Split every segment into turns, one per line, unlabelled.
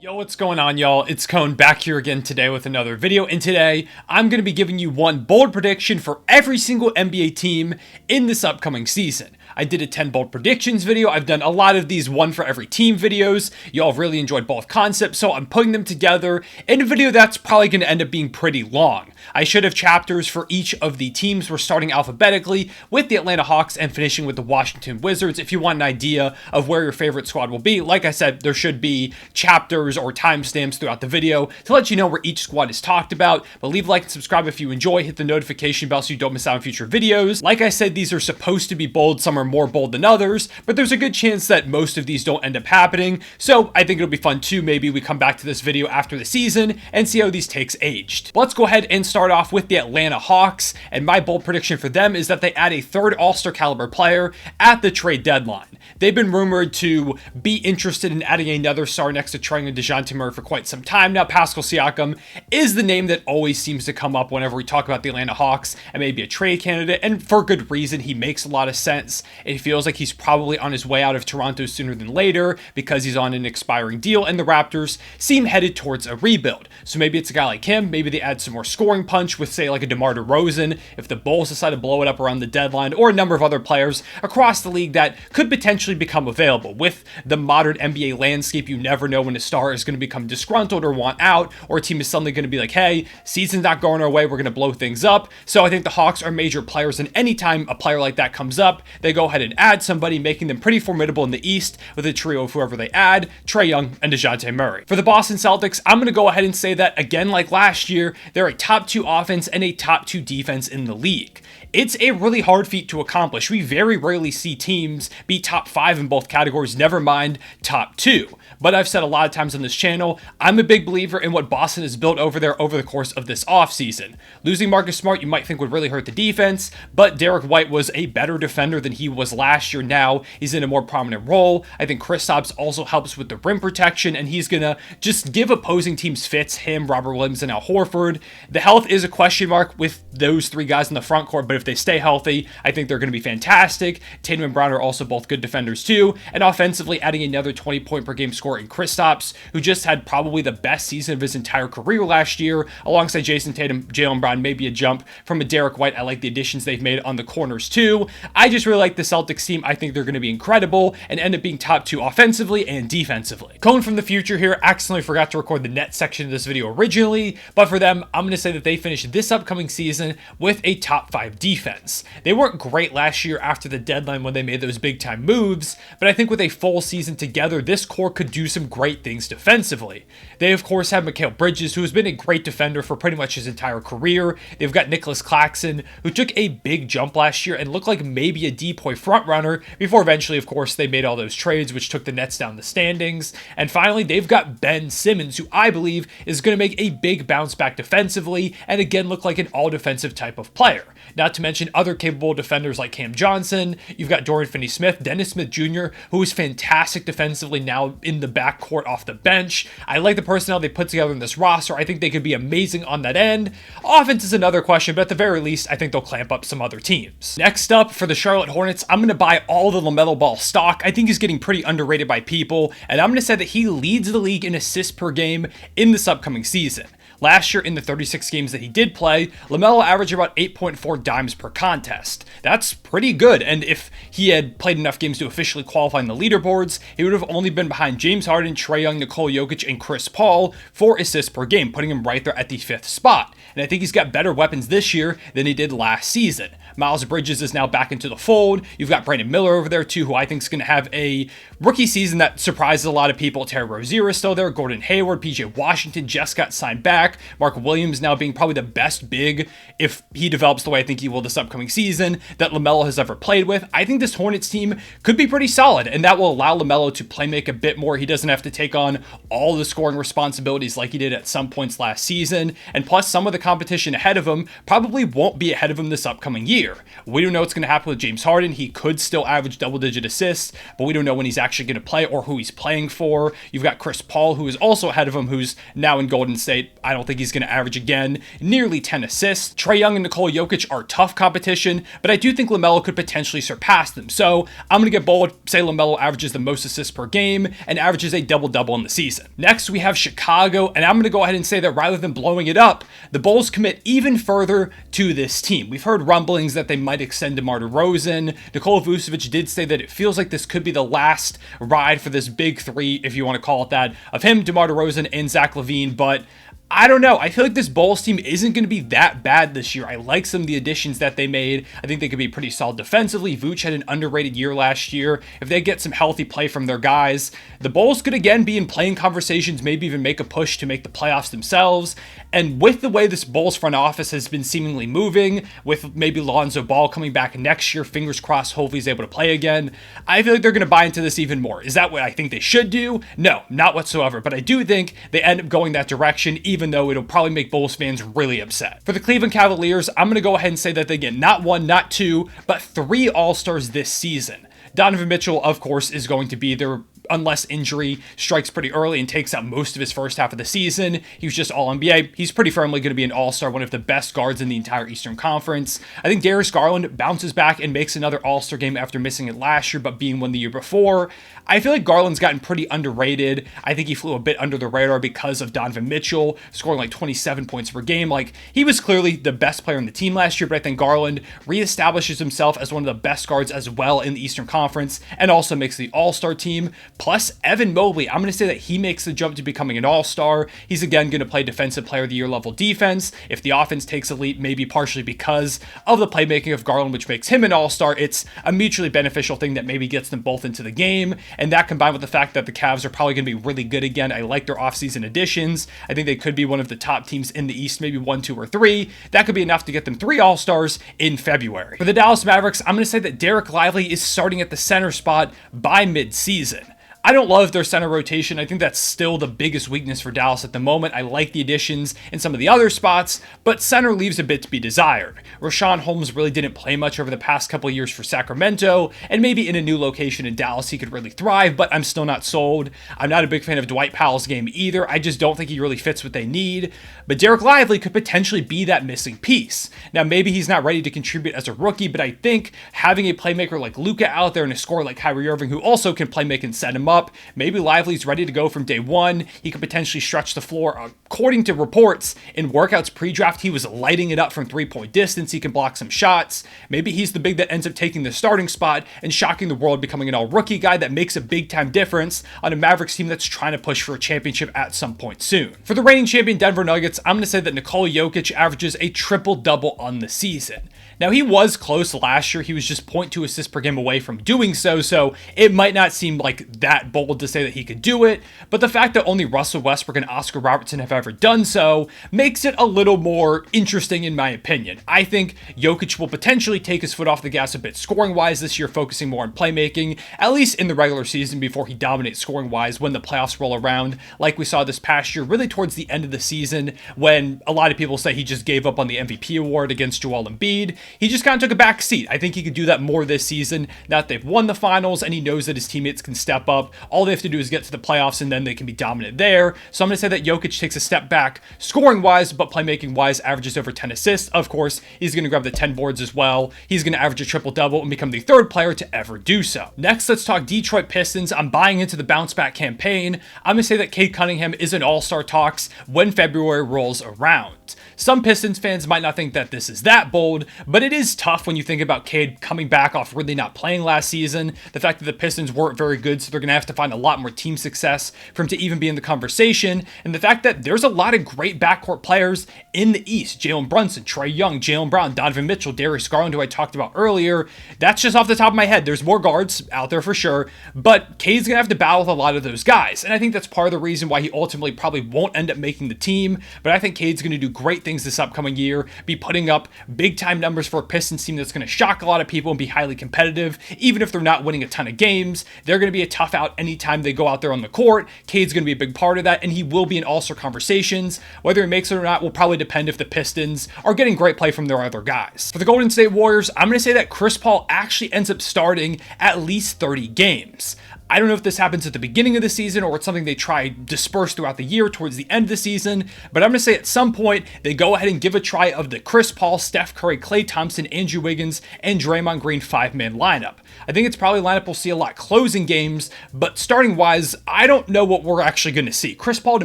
Yo, what's going on, y'all? It's Cone back here again today with another video, and today I'm going to be giving you one bold prediction for every single NBA team in this upcoming season. I did a 10 bold predictions video. I've done a lot of these one for every team videos. Y'all really enjoyed both concepts, so I'm putting them together in a video that's probably going to end up being pretty long. I should have chapters for each of the teams. We're starting alphabetically with the Atlanta Hawks and finishing with the Washington Wizards. If you want an idea of where your favorite squad will be, like I said, there should be chapters or timestamps throughout the video to let you know where each squad is talked about. But leave a like and subscribe if you enjoy. Hit the notification bell so you don't miss out on future videos. Like I said, these are supposed to be bold. Some are more bold than others, but there's a good chance that most of these don't end up happening. So I think it'll be fun too. Maybe we come back to this video after the season and see how these takes aged. Let's go ahead and start off with the Atlanta Hawks. And my bold prediction for them is that they add a third All-Star caliber player at the trade deadline. They've been rumored to be interested in adding another star next to Trae and DeJounte Murray for quite some time now. Pascal Siakam is the name that always seems to come up whenever we talk about the Atlanta Hawks and maybe a trade candidate, and for good reason. He makes a lot of sense. It feels like he's probably on his way out of Toronto sooner than later because he's on an expiring deal, and the Raptors seem headed towards a rebuild. So maybe it's a guy like him. Maybe they add some more scoring punch with, say, like a DeMar DeRozan if the Bulls decide to blow it up around the deadline, or a number of other players across the league that could potentially become available. With the modern NBA landscape, you never know when a star is going to become disgruntled or want out, or a team is suddenly going to be like, hey, season's not going our way, we're going to blow things up. So I think the Hawks are major players, and anytime a player like that comes up, they go ahead and add somebody, making them pretty formidable in the East with a trio of whoever they add: Trae Young and DeJounte Murray. For the Boston Celtics, I'm going to go ahead and say that, again, like last year, they're a top 2 offense and a top 2 defense in the league. It's a really hard feat to accomplish. We very rarely see teams be top 5 in both categories, never mind top 2. But I've said a lot of times on this channel, I'm a big believer in what Boston has built over there over the course of this offseason. Losing Marcus Smart, you might think, would really hurt the defense, but Derek White was a better defender than he was last year. Now he's in a more prominent role. I think Kristaps also helps with the rim protection, and he's going to just give opposing teams fits, him, Robert Williams, and Al Horford. The health is a question mark with those 3 guys in the front court, but if they stay healthy, I think they're going to be fantastic. Tatum and Brown are also both good defenders too, and offensively, adding another 20-point per game scorer in Kristaps, who just had probably the best season of his entire career last year, alongside Jason Tatum, Jaylen Brown, maybe a jump from a Derek White. I like the additions they've made on the corners too. I just really like the Celtics team. I think they're going to be incredible and end up being top 2 offensively and defensively. Cone from the future here, accidentally forgot to record the net section of this video originally, but for them, I'm going to say that they finished this upcoming season with a top 5 defense. They weren't great last year after the deadline when they made those big time moves, but I think with a full season together, this core could do some great things defensively. They of course have Mikal Bridges, who has been a great defender for pretty much his entire career. They've got Nicholas Claxton, who took a big jump last year and looked like maybe a depoy frontrunner before eventually, of course, they made all those trades which took the Nets down the standings. And finally, they've got Ben Simmons, who I believe is going to make a big bounce back defensively and again look like an all-defensive type of player. Not to mention other capable defenders like Cam Johnson. You've got Dorian Finney-Smith, Dennis Smith Jr., who is fantastic defensively now in the backcourt off the bench. I like the personnel they put together in this roster. I think they could be amazing on that end. Offense is another question, but at the very least, I think they'll clamp up some other teams. Next up, for the Charlotte Hornets, I'm going to buy all the LaMelo Ball stock. I think he's getting pretty underrated by people, and I'm going to say that he leads the league in assists per game in this upcoming season. Last year, in the 36 games that he did play, LaMelo averaged about 8.4 dimes per contest. That's pretty good, and if he had played enough games to officially qualify in the leaderboards, he would have only been behind James Harden, Trae Young, Nikola Jokic, and Chris Paul for assists per game, putting him right there at the 5th spot. And I think he's got better weapons this year than he did last season. Miles Bridges is now back into the fold. You've got Brandon Miller over there too, who I think is going to have a rookie season that surprises a lot of people. Terry Rozier is still there. Gordon Hayward, PJ Washington just got signed back. Mark Williams now being probably the best big, if he develops the way I think he will this upcoming season, that LaMelo has ever played with. I think this Hornets team could be pretty solid, and that will allow LaMelo to play make a bit more. He doesn't have to take on all the scoring responsibilities like he did at some points last season, and plus some of the competition ahead of him probably won't be ahead of him this upcoming year. We don't know what's going to happen with James Harden. He could still average double-digit assists, but we don't know when he's actually going to play or who he's playing for. You've got Chris Paul, who is also ahead of him, who's now in Golden State. I don't think he's going to average again nearly 10 assists. Trae Young and Nikola Jokic are tough competition, but I do think LaMelo could potentially surpass them. So I'm going to get bold, say LaMelo averages the most assists per game and averages a double-double in the season. Next, we have Chicago, and I'm going to go ahead and say that rather than blowing it up, the Bulls commit even further to this team. We've heard rumblings that they might extend DeMar DeRozan. Nikola Vucevic did say that it feels like this could be the last ride for this big three, if you want to call it that, of him, DeMar DeRozan, and Zach LaVine, but I don't know. I feel like this Bulls team isn't going to be that bad this year. I like some of the additions that they made. I think they could be pretty solid defensively. Vooch had an underrated year last year. If they get some healthy play from their guys, the Bulls could again be in playing conversations, maybe even make a push to make the playoffs themselves. And with the way this Bulls front office has been seemingly moving, with maybe Lonzo Ball coming back next year, fingers crossed, hopefully he's able to play again, I feel like they're going to buy into this even more. Is that what I think they should do? No, not whatsoever. But I do think they end up going that direction, even though it'll probably make Bulls fans really upset. For the Cleveland Cavaliers, I'm going to go ahead and say that they get not one, not two, but 3 All-Stars this season. Donovan Mitchell, of course, is going to be their, unless injury strikes pretty early and takes out most of his first half of the season. He was just All-NBA. He's pretty firmly going to be an All-Star, one of the best guards in the entire Eastern Conference. I think Darius Garland bounces back and makes another All-Star game after missing it last year, but being one the year before. I feel like Garland's gotten pretty underrated. I think he flew a bit under the radar because of Donovan Mitchell scoring like 27 points per game. Like, he was clearly the best player on the team last year, but I think Garland reestablishes himself as one of the best guards as well in the Eastern Conference and also makes the All-Star team. Plus, Evan Mobley, I'm going to say that he makes the jump to becoming an All-Star. He's again going to play Defensive Player of the Year level defense. If the offense takes a leap, maybe partially because of the playmaking of Garland, which makes him an All-Star, it's a mutually beneficial thing that maybe gets them both into the game. And that combined with the fact that the Cavs are probably going to be really good again. I like their offseason additions. I think they could be one of the top teams in the East, maybe 1, 2, or 3. That could be enough to get them 3 All-Stars in February. For the Dallas Mavericks, I'm going to say that Derek Lively is starting at the center spot by mid-season. I don't love their center rotation. I think that's still the biggest weakness for Dallas at the moment. I like the additions in some of the other spots, but center leaves a bit to be desired. Rashawn Holmes really didn't play much over the past couple of years for Sacramento, and maybe in a new location in Dallas he could really thrive, but I'm still not sold. I'm not a big fan of Dwight Powell's game either. I just don't think he really fits what they need, but Derek Lively could potentially be that missing piece. Now, maybe he's not ready to contribute as a rookie, but I think having a playmaker like Luka out there and a scorer like Kyrie Irving who also can play make and set him up, maybe Lively's ready to go from day one. He could potentially stretch the floor. According to reports, in workouts pre-draft, he was lighting it up from 3-point distance. He can block some shots. Maybe he's the big that ends up taking the starting spot and shocking the world, becoming an all-rookie guy that makes a big-time difference on a Mavericks team that's trying to push for a championship at some point soon. For the reigning champion Denver Nuggets, I'm going to say that Nikola Jokic averages a triple-double on the season. Now, he was close last year. He was just 0.2 assists per game away from doing so it might not seem like that bold to say that he could do it, but the fact that only Russell Westbrook and Oscar Robertson have ever done so makes it a little more interesting in my opinion. I think Jokic will potentially take his foot off the gas a bit scoring-wise this year, focusing more on playmaking, at least in the regular season before he dominates scoring-wise when the playoffs roll around, like we saw this past year, really towards the end of the season when a lot of people say he just gave up on the MVP award against Joel Embiid. He just kind of took a back seat. I think he could do that more this season now that they've won the finals and he knows that his teammates can step up. All they have to do is get to the playoffs and then they can be dominant there. So I'm going to say that Jokic takes a step back scoring-wise, but playmaking-wise averages over 10 assists. Of course, he's going to grab the 10 boards as well. He's going to average a triple-double and become the 3rd player to ever do so. Next, let's talk Detroit Pistons. I'm buying into the bounce-back campaign. I'm going to say that Cade Cunningham is in All-Star talks when February rolls around. Some Pistons fans might not think that this is that bold, but it is tough when you think about Cade coming back off really not playing last season. The fact that the Pistons weren't very good, so they're going to have to find a lot more team success for him to even be in the conversation. And the fact that there's a lot of great backcourt players in the East. Jalen Brunson, Trae Young, Jaylen Brown, Donovan Mitchell, Darius Garland, who I talked about earlier. That's just off the top of my head. There's more guards out there for sure, but Cade's going to have to battle with a lot of those guys. And I think that's part of the reason why he ultimately probably won't end up making the team. But I think Cade's going to do great things this upcoming year, be putting up big-time numbers for a Pistons team that's going to shock a lot of people and be highly competitive. Even if they're not winning a ton of games, they're going to be a tough out anytime they go out there on the court. Cade's going to be a big part of that, and he will be in All-Star conversations. Whether he makes it or not will probably depend if the Pistons are getting great play from their other guys. For the Golden State Warriors, I'm going to say that Chris Paul actually ends up starting at least 30 games. I don't know if this happens at the beginning of the season or it's something they try disperse throughout the year towards the end of the season, but I'm going to say at some point they go ahead and give a try of the Chris Paul, Steph Curry, Klay Thompson, Andrew Wiggins, and Draymond Green 5-man lineup. I think it's probably a lineup we'll see a lot closing games, but starting wise, I don't know what we're actually going to see. Chris Paul to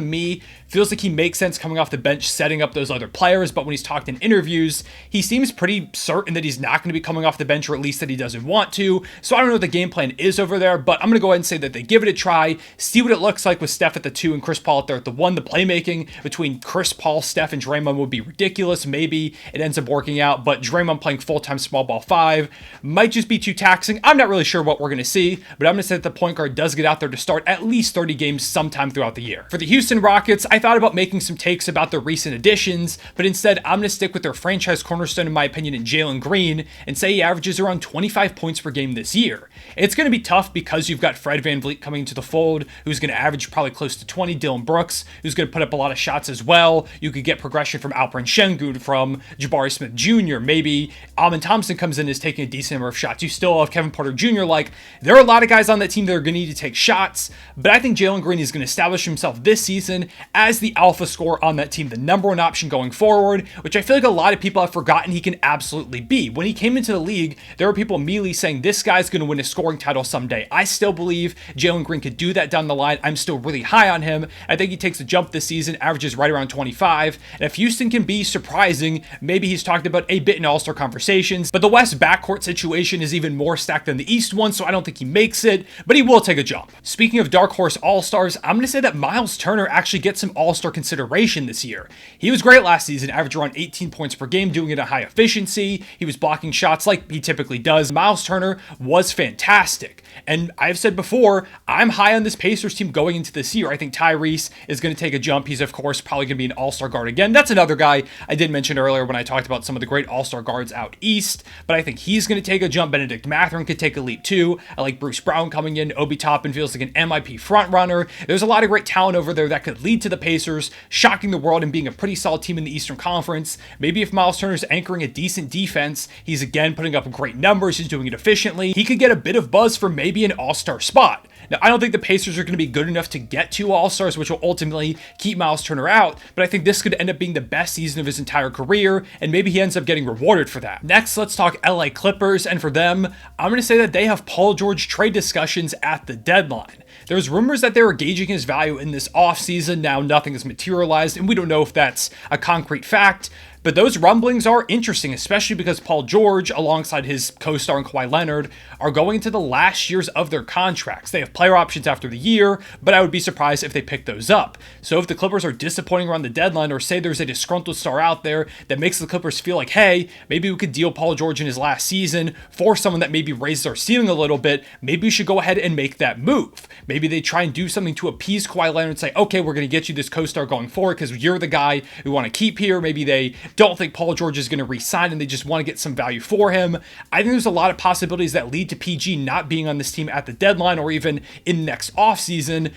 me feels like he makes sense coming off the bench, setting up those other players, but when he's talked in interviews, he seems pretty certain that he's not going to be coming off the bench, or at least that he doesn't want to. So I don't know what the game plan is over there, but I'm going to go ahead and say that they give it a try, see what it looks like with Steph at the 2 and Chris Paul out there at the 1. The playmaking between Chris Paul, Steph, and Draymond would be ridiculous. Maybe it ends up working out, but Draymond playing full-time small ball 5 might just be too taxing. I'm not really sure what we're going to see, but I'm going to say that the point guard does get out there to start at least 30 games sometime throughout the year. For the Houston Rockets, I thought about making some takes about their recent additions, but instead I'm going to stick with their franchise cornerstone, in my opinion, in Jalen Green, and say he averages around 25 points per game this year. It's going to be tough because you've got Fred VanVleet coming into the fold, who's going to average probably close to 20, Dillon Brooks, who's going to put up a lot of shots as well. You could get progression from Alperen Şengün, from Jabari Smith Jr., maybe Amen Thompson comes in as taking a decent number of shots. You still have Kevin Porter Jr. Like, there are a lot of guys on that team that are going to need to take shots, but I think Jalen Green is going to establish himself this season as the alpha scorer on that team, the number one option going forward, which I feel like a lot of people have forgotten he can absolutely be. When he came into the league, there were people immediately saying this guy's going to win a scoring title someday. I still believe Jalen Green could do that down the line. I'm still really high on him. I think he takes a jump this season, averages right around 25, and if Houston can be surprising, maybe he's talked about a bit in All-Star conversations, but the West backcourt situation is even more stacked than the East one, so I don't think he makes it, but he will take a jump. Speaking of dark horse All-Stars, I'm going to say that Miles Turner actually gets some All-Star consideration this year. He was great last season, averaged around 18 points per game, doing it at high efficiency. He was blocking shots like he typically does. Miles Turner was fantastic. And I've said before, I'm high on this Pacers team going into this year. I think Tyrese is going to take a jump. He's, of course, probably going to be an All-Star guard again. That's another guy I did mention earlier when I talked about some of the great All-Star guards out East, but I think he's going to take a jump. Benedict Mathurin could take a leap too. I like Bruce Brown coming in. Obi Toppin feels like an MIP frontrunner. There's a lot of great talent over there that could lead to the Pacers shocking the world and being a pretty solid team in the Eastern Conference. Maybe if Miles Turner's anchoring a decent defense, he's again putting up great numbers, he's doing it efficiently, he could get a bit of buzz for maybe an All-Star spot. Now, I don't think the Pacers are going to be good enough to get 2 All-Stars, which will ultimately keep Miles Turner out, but I think this could end up being the best season of his entire career, and maybe he ends up getting rewarded for that. Next, let's talk LA Clippers, and for them, I'm going to say that they have Paul George trade discussions at the deadline. There's rumors that they were gauging his value in this offseason. Now, nothing has materialized, and we don't know if that's a concrete fact, but those rumblings are interesting, especially because Paul George, alongside his co-star and Kawhi Leonard, are going into the last years of their contracts. They have player options after the year, but I would be surprised if they pick those up. So if the Clippers are disappointing around the deadline, or say there's a disgruntled star out there that makes the Clippers feel like, hey, maybe we could deal Paul George in his last season for someone that maybe raises our ceiling a little bit, maybe we should go ahead and make that move. Maybe they try and do something to appease Kawhi Leonard and say, okay, we're going to get you this co-star going forward because you're the guy we want to keep here. Maybe they don't think Paul George is going to re-sign and they just want to get some value for him. I think there's a lot of possibilities that lead to PG not being on this team at the deadline or even in next offseason.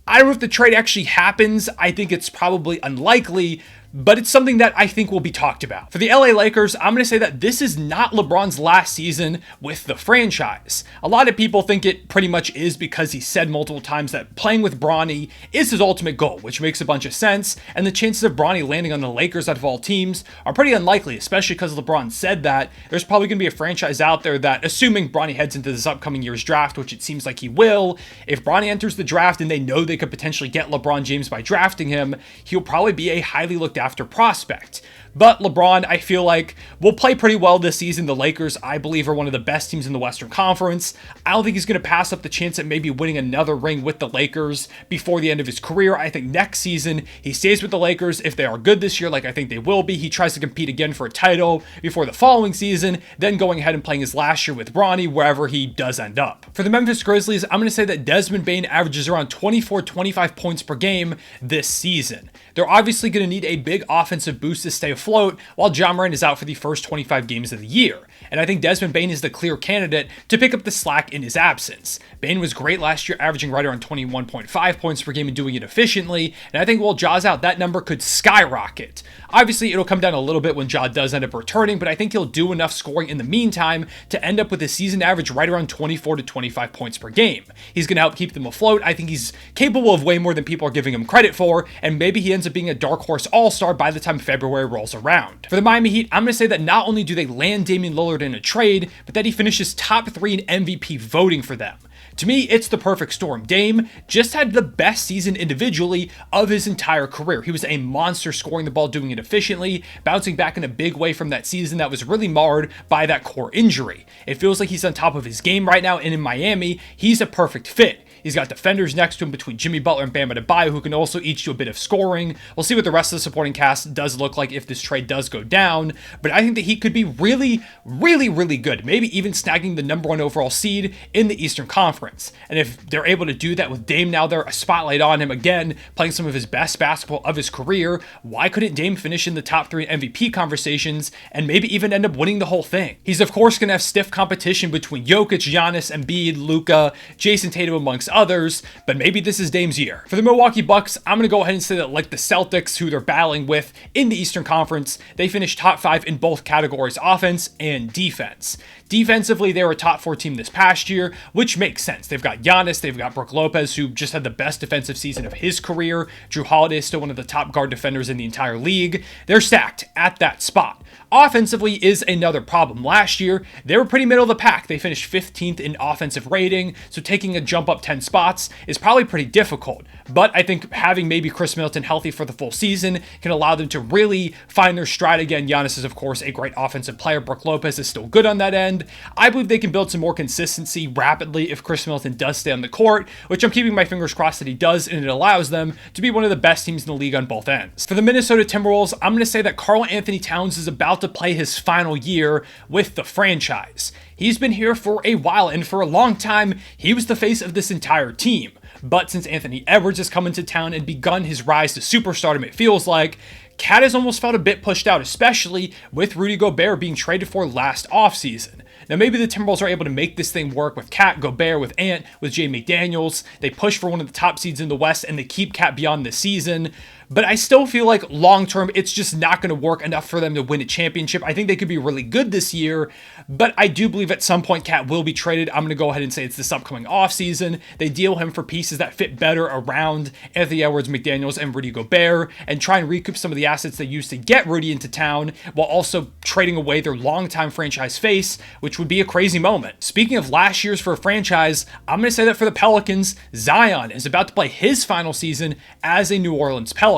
I don't know if the trade actually happens. I think it's probably unlikely, but it's something that I think will be talked about. For the LA Lakers, I'm going to say that this is not LeBron's last season with the franchise. A lot of people think it pretty much is because he said multiple times that playing with Bronny is his ultimate goal, which makes a bunch of sense, and the chances of Bronny landing on the Lakers out of all teams are pretty unlikely, especially because LeBron said that. There's probably going to be a franchise out there that, assuming Bronny heads into this upcoming year's draft, which it seems like he will, if Bronny enters the draft and they know they could potentially get LeBron James by drafting him, he'll probably be a highly looked after prospect. But LeBron, I feel like, will play pretty well this season. The Lakers, I believe, are one of the best teams in the Western Conference. I don't think he's going to pass up the chance at maybe winning another ring with the Lakers before the end of his career. I think next season, he stays with the Lakers. If they are good this year, like I think they will be, he tries to compete again for a title before the following season, then going ahead and playing his last year with Bronny, wherever he does end up. For the Memphis Grizzlies, I'm going to say that Desmond Bane averages around 24-25 points per game this season. They're obviously going to need a big big offensive boost to stay afloat while Ja Morant is out for the first 25 games of the year. And I think Desmond Bane is the clear candidate to pick up the slack in his absence. Bane was great last year, averaging right around 21.5 points per game and doing it efficiently, and I think while Ja's out, that number could skyrocket. Obviously, it'll come down a little bit when Ja does end up returning, but I think he'll do enough scoring in the meantime to end up with a season average right around 24 to 25 points per game. He's going to help keep them afloat. I think he's capable of way more than people are giving him credit for, and maybe he ends up being a dark horse all-star by the time February rolls around. For the Miami Heat, I'm going to say that not only do they land Damian Lillard in a trade, but that he finishes top 3 in MVP voting for them. To me, it's the perfect storm. Dame just had the best season individually of his entire career. He was a monster scoring the ball, doing it efficiently, bouncing back in a big way from that season that was really marred by that core injury. It feels like he's on top of his game right now, and in Miami, he's a perfect fit. He's got defenders next to him between Jimmy Butler and Bam Adebayo who can also each do a bit of scoring. We'll see what the rest of the supporting cast does look like if this trade does go down, but I think that he could be really, really, really good, maybe even snagging the number 1 overall seed in the Eastern Conference. And if they're able to do that with Dame now there, a spotlight on him again, playing some of his best basketball of his career, why couldn't Dame finish in the top 3 MVP conversations and maybe even end up winning the whole thing? He's of course going to have stiff competition between Jokic, Giannis, Embiid, Luka, Jason Tatum amongst others, but maybe this is Dame's year. For the Milwaukee Bucks, I'm going to go ahead and say that like the Celtics, who they're battling with in the Eastern Conference, they finished top 5 in both categories, offense and defense. Defensively, they were a top 4 team this past year, which makes sense. They've got Giannis, they've got Brook Lopez, who just had the best defensive season of his career. Drew Holiday is still one of the top guard defenders in the entire league. They're stacked at that spot. Offensively is another problem. Last year, they were pretty middle of the pack. They finished 15th in offensive rating, so taking a jump up 10 spots is probably pretty difficult. But I think having maybe Chris Middleton healthy for the full season can allow them to really find their stride again. Giannis is, of course, a great offensive player. Brook Lopez is still good on that end. I believe they can build some more consistency rapidly if Chris Middleton does stay on the court, which I'm keeping my fingers crossed that he does, and it allows them to be one of the best teams in the league on both ends. For the Minnesota Timberwolves, I'm going to say that Karl Anthony Towns is about to play his final year with the franchise. He's been here for a while, and for a long time, he was the face of this entire team. But since Anthony Edwards has come into town and begun his rise to superstardom, it feels like Cat has almost felt a bit pushed out, especially with Rudy Gobert being traded for last offseason. Now, maybe the Timberwolves are able to make this thing work with Cat, Gobert, with Ant, with Jay McDaniels. They push for one of the top seeds in the West, and they keep Cat beyond this season. But I still feel like long-term, it's just not going to work enough for them to win a championship. I think they could be really good this year, but I do believe at some point Cat will be traded. I'm going to go ahead and say it's this upcoming offseason. They deal him for pieces that fit better around Anthony Edwards, McDaniels, and Rudy Gobert, and try and recoup some of the assets they used to get Rudy into town, while also trading away their longtime franchise face, which would be a crazy moment. Speaking of last year's for a franchise, I'm going to say that for the Pelicans, Zion is about to play his final season as a New Orleans Pelican.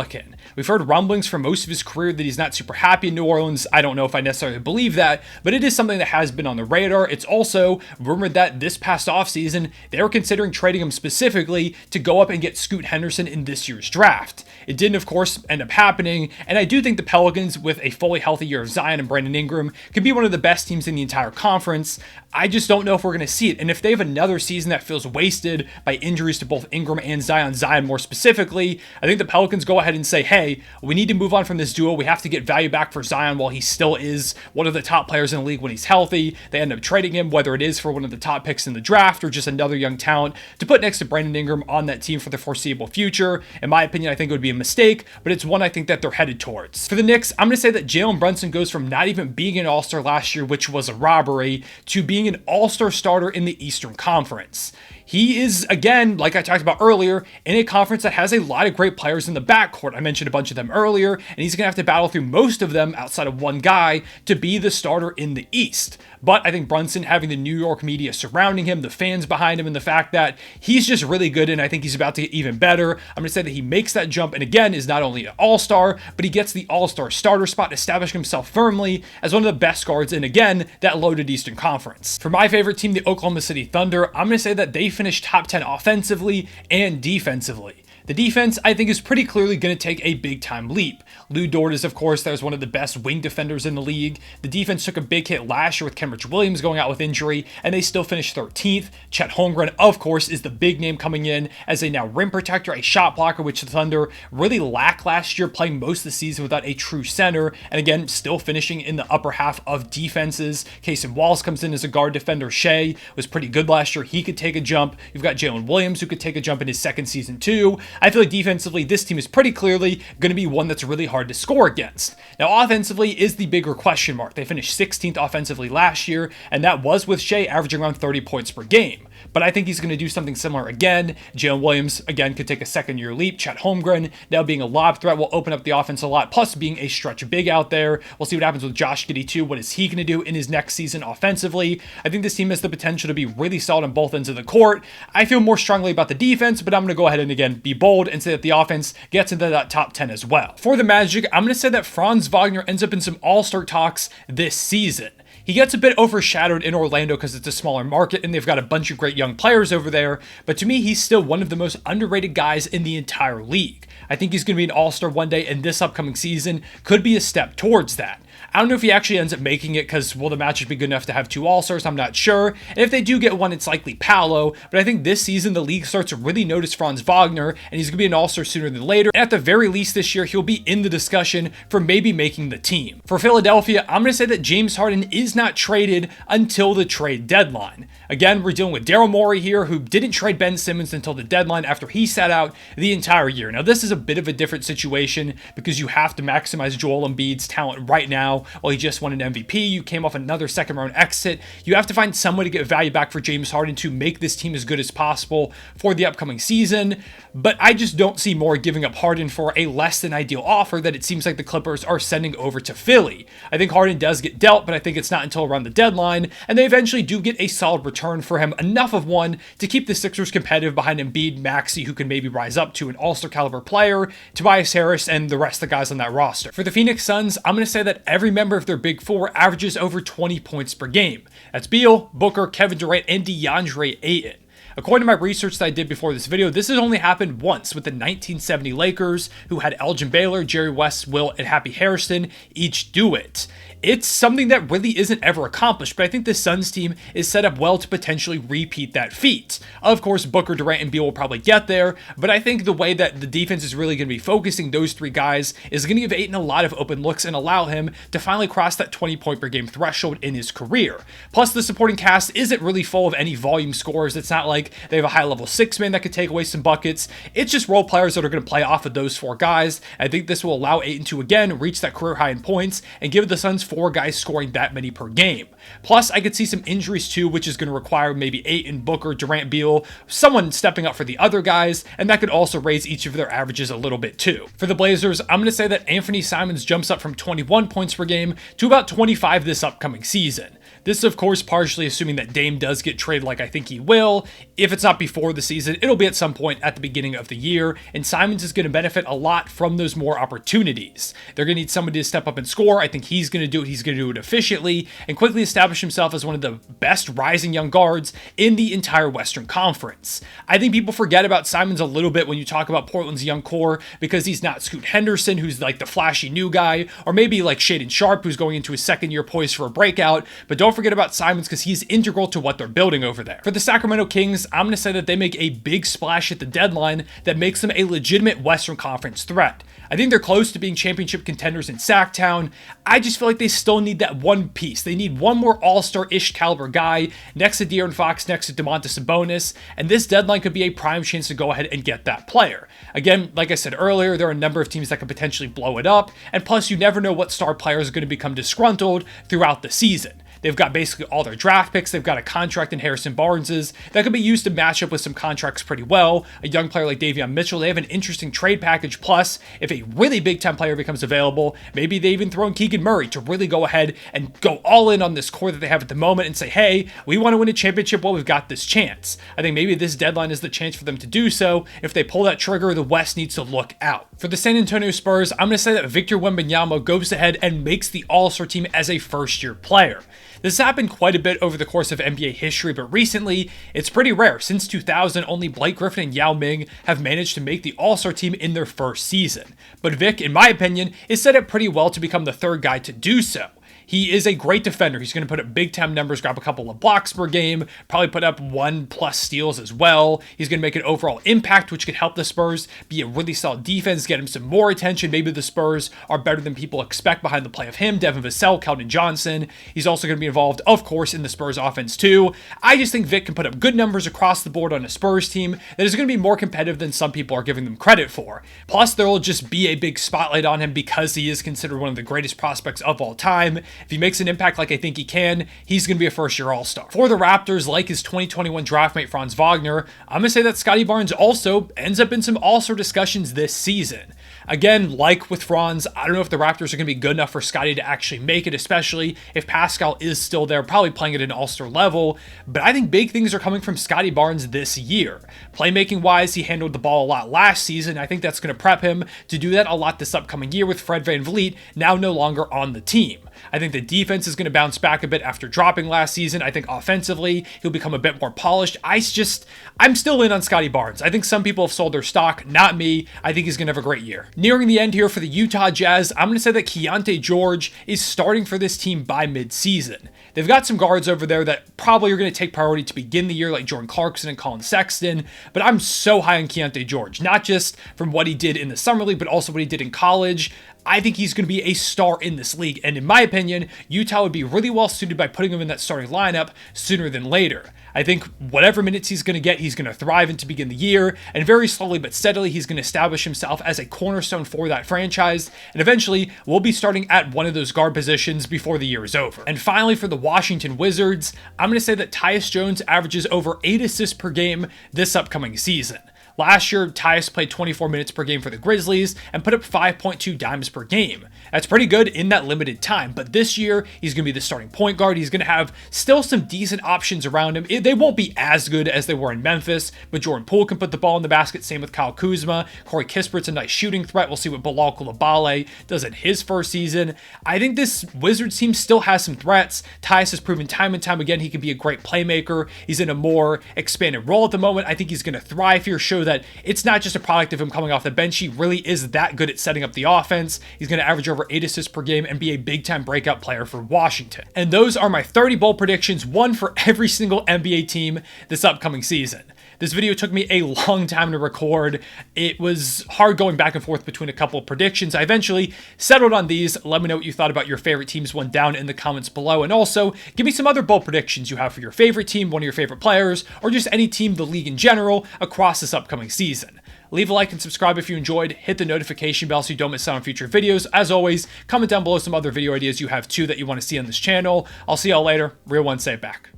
We've heard rumblings for most of his career that he's not super happy in New Orleans. I don't know if I necessarily believe that, but it is something that has been on the radar. It's also rumored that this past offseason, they were considering trading him specifically to go up and get Scoot Henderson in this year's draft. It didn't, of course, end up happening, and I do think the Pelicans, with a fully healthy year of Zion and Brandon Ingram, could be one of the best teams in the entire conference. I just don't know if we're going to see it, and if they have another season that feels wasted by injuries to both Ingram and Zion more specifically, I think the Pelicans go ahead and say, hey, we need to move on from this duo. We have to get value back for Zion while he still is one of the top players in the league when he's healthy. They end up trading him, whether it is for one of the top picks in the draft or just another young talent to put next to Brandon Ingram on that team for the foreseeable future. In my opinion, I think it would be a mistake, but it's one I think that they're headed towards. For the Knicks, I'm going to say that Jalen Brunson goes from not even being an all-star last year, which was a robbery, to being an all-star starter in the Eastern Conference. He is, again, like I talked about earlier, in a conference that has a lot of great players in the backcourt. I mentioned a bunch of them earlier, and he's going to have to battle through most of them outside of one guy to be the starter in the East. But I think Brunson, having the New York media surrounding him, the fans behind him, and the fact that he's just really good, and I think he's about to get even better, I'm going to say that he makes that jump, and again, is not only an all-star, but he gets the all-star starter spot, establishing himself firmly as one of the best guards in, again, that loaded Eastern Conference. For my favorite team, the Oklahoma City Thunder, I'm going to say that they finished top 10 offensively and defensively. The defense, I think, is pretty clearly going to take a big-time leap. Lou Dort is, of course, there's one of the best wing defenders in the league. The defense took a big hit last year with Kenrich Williams going out with injury, and they still finished 13th. Chet Holmgren, of course, is the big name coming in as a now rim protector, a shot blocker, which the Thunder really lacked last year, playing most of the season without a true center, and again, still finishing in the upper half of defenses. Casey Walls comes in as a guard defender. Shea was pretty good last year. He could take a jump. You've got Jalen Williams, who could take a jump in his second season too. I feel like defensively, this team is pretty clearly going to be one that's really hard to score against. Now, offensively is the bigger question mark. They finished 16th offensively last year, and that was with Shea averaging around 30 points per game. But I think he's going to do something similar again. Jalen Williams, again, could take a second-year leap. Chet Holmgren, now being a lob threat, will open up the offense a lot, plus being a stretch big out there. We'll see what happens with Josh Giddey too. What is he going to do in his next season offensively? I think this team has the potential to be really solid on both ends of the court. I feel more strongly about the defense, but I'm going to go ahead and again be bold and say that the offense gets into that top 10 as well. For the Magic, I'm going to say that Franz Wagner ends up in some all-star talks this season. He gets a bit overshadowed in Orlando because it's a smaller market and they've got a bunch of great young players over there, but to me, he's still one of the most underrated guys in the entire league. I think he's going to be an all-star one day, and this upcoming season could be a step towards that. I don't know if he actually ends up making it because will the Magic be good enough to have two All-Stars? I'm not sure. And if they do get one, it's likely Paolo. But I think this season the league starts to really notice Franz Wagner, and he's going to be an All-Star sooner than later. And at the very least this year, he'll be in the discussion for maybe making the team. For Philadelphia, I'm going to say that James Harden is not traded until the trade deadline. Again, we're dealing with Daryl Morey here, who didn't trade Ben Simmons until the deadline after he sat out the entire year. Now, this is a bit of a different situation because you have to maximize Joel Embiid's talent right now. While he just won an MVP, you came off another second-round exit. You have to find some way to get value back for James Harden to make this team as good as possible for the upcoming season. But I just don't see Morey giving up Harden for a less than ideal offer that it seems like the Clippers are sending over to Philly. I think Harden does get dealt, but I think it's not until around the deadline, and they eventually do get a solid return for him, enough of one to keep the Sixers competitive behind Embiid, Maxey, who can maybe rise up to an all-star caliber player, Tobias Harris, and the rest of the guys on that roster. For the Phoenix Suns, I'm going to say that every member of their Big Four averages over 20 points per game. That's Beal, Booker, Kevin Durant, and DeAndre Ayton. According to my research that I did before this video, this has only happened once with the 1970 Lakers, who had Elgin Baylor, Jerry West, Wilt, and Happy Harrison each do it. It's something that really isn't ever accomplished, but I think the Suns team is set up well to potentially repeat that feat. Of course, Booker, Durant, and Beal will probably get there, but I think the way that the defense is really going to be focusing those three guys is going to give Ayton a lot of open looks and allow him to finally cross that 20-point per game threshold in his career. Plus, the supporting cast isn't really full of any volume scorers. It's not like they have a high-level six-man that could take away some buckets. It's just role players that are going to play off of those four guys. I think this will allow Ayton to, again, reach that career high in points and give the Suns four guys scoring that many per game. Plus, I could see some injuries too, which is going to require maybe Ayton, Booker, Durant, Beal, someone stepping up for the other guys, and that could also raise each of their averages a little bit too. For the Blazers, I'm going to say that Anthony Simons jumps up from 21 points per game to about 25 this upcoming season. This is, of course, partially assuming that Dame does get traded like I think he will. If it's not before the season, it'll be at some point at the beginning of the year, and Simons is going to benefit a lot from those more opportunities. They're going to need somebody to step up and score. I think he's going to do it. He's going to do it efficiently and quickly establish himself as one of the best rising young guards in the entire Western Conference. I think people forget about Simons a little bit when you talk about Portland's young core because he's not Scoot Henderson, who's like the flashy new guy, or maybe like Shaedon Sharpe, who's going into his second year poised for a breakout, but don't forget about Simons because he's integral to what they're building over there. For the Sacramento Kings, I'm going to say that they make a big splash at the deadline that makes them a legitimate Western Conference threat. I think they're close to being championship contenders in Sacktown. I just feel like they still need that one piece. They need one more all-star-ish caliber guy next to De'Aaron Fox, next to Domantas Sabonis, and this deadline could be a prime chance to go ahead and get that player. Again, like I said earlier, there are a number of teams that could potentially blow it up, and plus you never know what star players are going to become disgruntled throughout the season. They've got basically all their draft picks. They've got a contract in Harrison Barnes's that could be used to match up with some contracts pretty well. A young player like Davion Mitchell, they have an interesting trade package. Plus, if a really big-time player becomes available, maybe they even throw in Keegan Murray to really go ahead and go all in on this core that they have at the moment and say, hey, we want to win a championship. Well, we've got this chance. I think maybe this deadline is the chance for them to do so. If they pull that trigger, the West needs to look out. For the San Antonio Spurs, I'm going to say that Victor Wembanyama goes ahead and makes the All-Star team as a first-year player. This happened quite a bit over the course of NBA history, but recently, it's pretty rare. Since 2000, only Blake Griffin and Yao Ming have managed to make the All-Star team in their first season. But Vic, in my opinion, is set up pretty well to become the third guy to do so. He is a great defender. He's going to put up big time numbers, grab a couple of blocks per game, probably put up 1+ steals as well. He's going to make an overall impact, which could help the Spurs be a really solid defense, get him some more attention. Maybe the Spurs are better than people expect behind the play of him, Devin Vassell, Keldon Johnson. He's also going to be involved, of course, in the Spurs offense too. I just think Vic can put up good numbers across the board on a Spurs team that is going to be more competitive than some people are giving them credit for. Plus, there will just be a big spotlight on him because he is considered one of the greatest prospects of all time. If he makes an impact like I think he can, he's going to be a first-year All-Star. For the Raptors, like his 2021 draft mate Franz Wagner, I'm going to say that Scottie Barnes also ends up in some All-Star discussions this season. Again, like with Franz, I don't know if the Raptors are going to be good enough for Scottie to actually make it, especially if Pascal is still there, probably playing at an All-Star level, but I think big things are coming from Scottie Barnes this year. Playmaking-wise, he handled the ball a lot last season. I think that's going to prep him to do that a lot this upcoming year with Fred VanVleet now no longer on the team. I think the defense is going to bounce back a bit after dropping last season. I think offensively, he'll become a bit more polished. I'm still in on Scottie Barnes. I think some people have sold their stock, not me. I think he's going to have a great year. Nearing the end here for the Utah Jazz, I'm going to say that Keontae George is starting for this team by mid-season. They've got some guards over there that probably are going to take priority to begin the year, like Jordan Clarkson and Colin Sexton, but I'm so high on Keontae George, not just from what he did in the Summer League, but also what he did in college. I think he's going to be a star in this league, and in my opinion, Utah would be really well suited by putting him in that starting lineup sooner than later. I think whatever minutes he's going to get, he's going to thrive in to begin the year, and very slowly but steadily, he's going to establish himself as a cornerstone for that franchise, and eventually, we'll be starting at one of those guard positions before the year is over. And finally, for the Washington Wizards, I'm going to say that Tyus Jones averages over 8 assists per game this upcoming season. Last year, Tyus played 24 minutes per game for the Grizzlies and put up 5.2 dimes per game. That's pretty good in that limited time, but this year, he's going to be the starting point guard. He's going to have still some decent options around him. They won't be as good as they were in Memphis, but Jordan Poole can put the ball in the basket, same with Kyle Kuzma. Corey Kispert's a nice shooting threat. We'll see what Bilal Coulibaly does in his first season. I think this Wizards team still has some threats. Tyus has proven time and time again he can be a great playmaker. He's in a more expanded role at the moment. I think he's going to thrive here, show that it's not just a product of him coming off the bench. He really is that good at setting up the offense. He's going to average over 8 assists per game and be a big-time breakout player for Washington. And those are my 30 bold predictions, one for every single NBA team this upcoming season. This video took me a long time to record. It was hard going back and forth between a couple of predictions. I eventually settled on these. Let me know what you thought about your favorite teams one down in the comments below. And also, give me some other bold predictions you have for your favorite team, one of your favorite players, or just any team, the league in general, across this upcoming season. Leave a like and subscribe if you enjoyed. Hit the notification bell so you don't miss out on future videos. As always, comment down below some other video ideas you have too that you want to see on this channel. I'll see y'all later. Real one, say it back.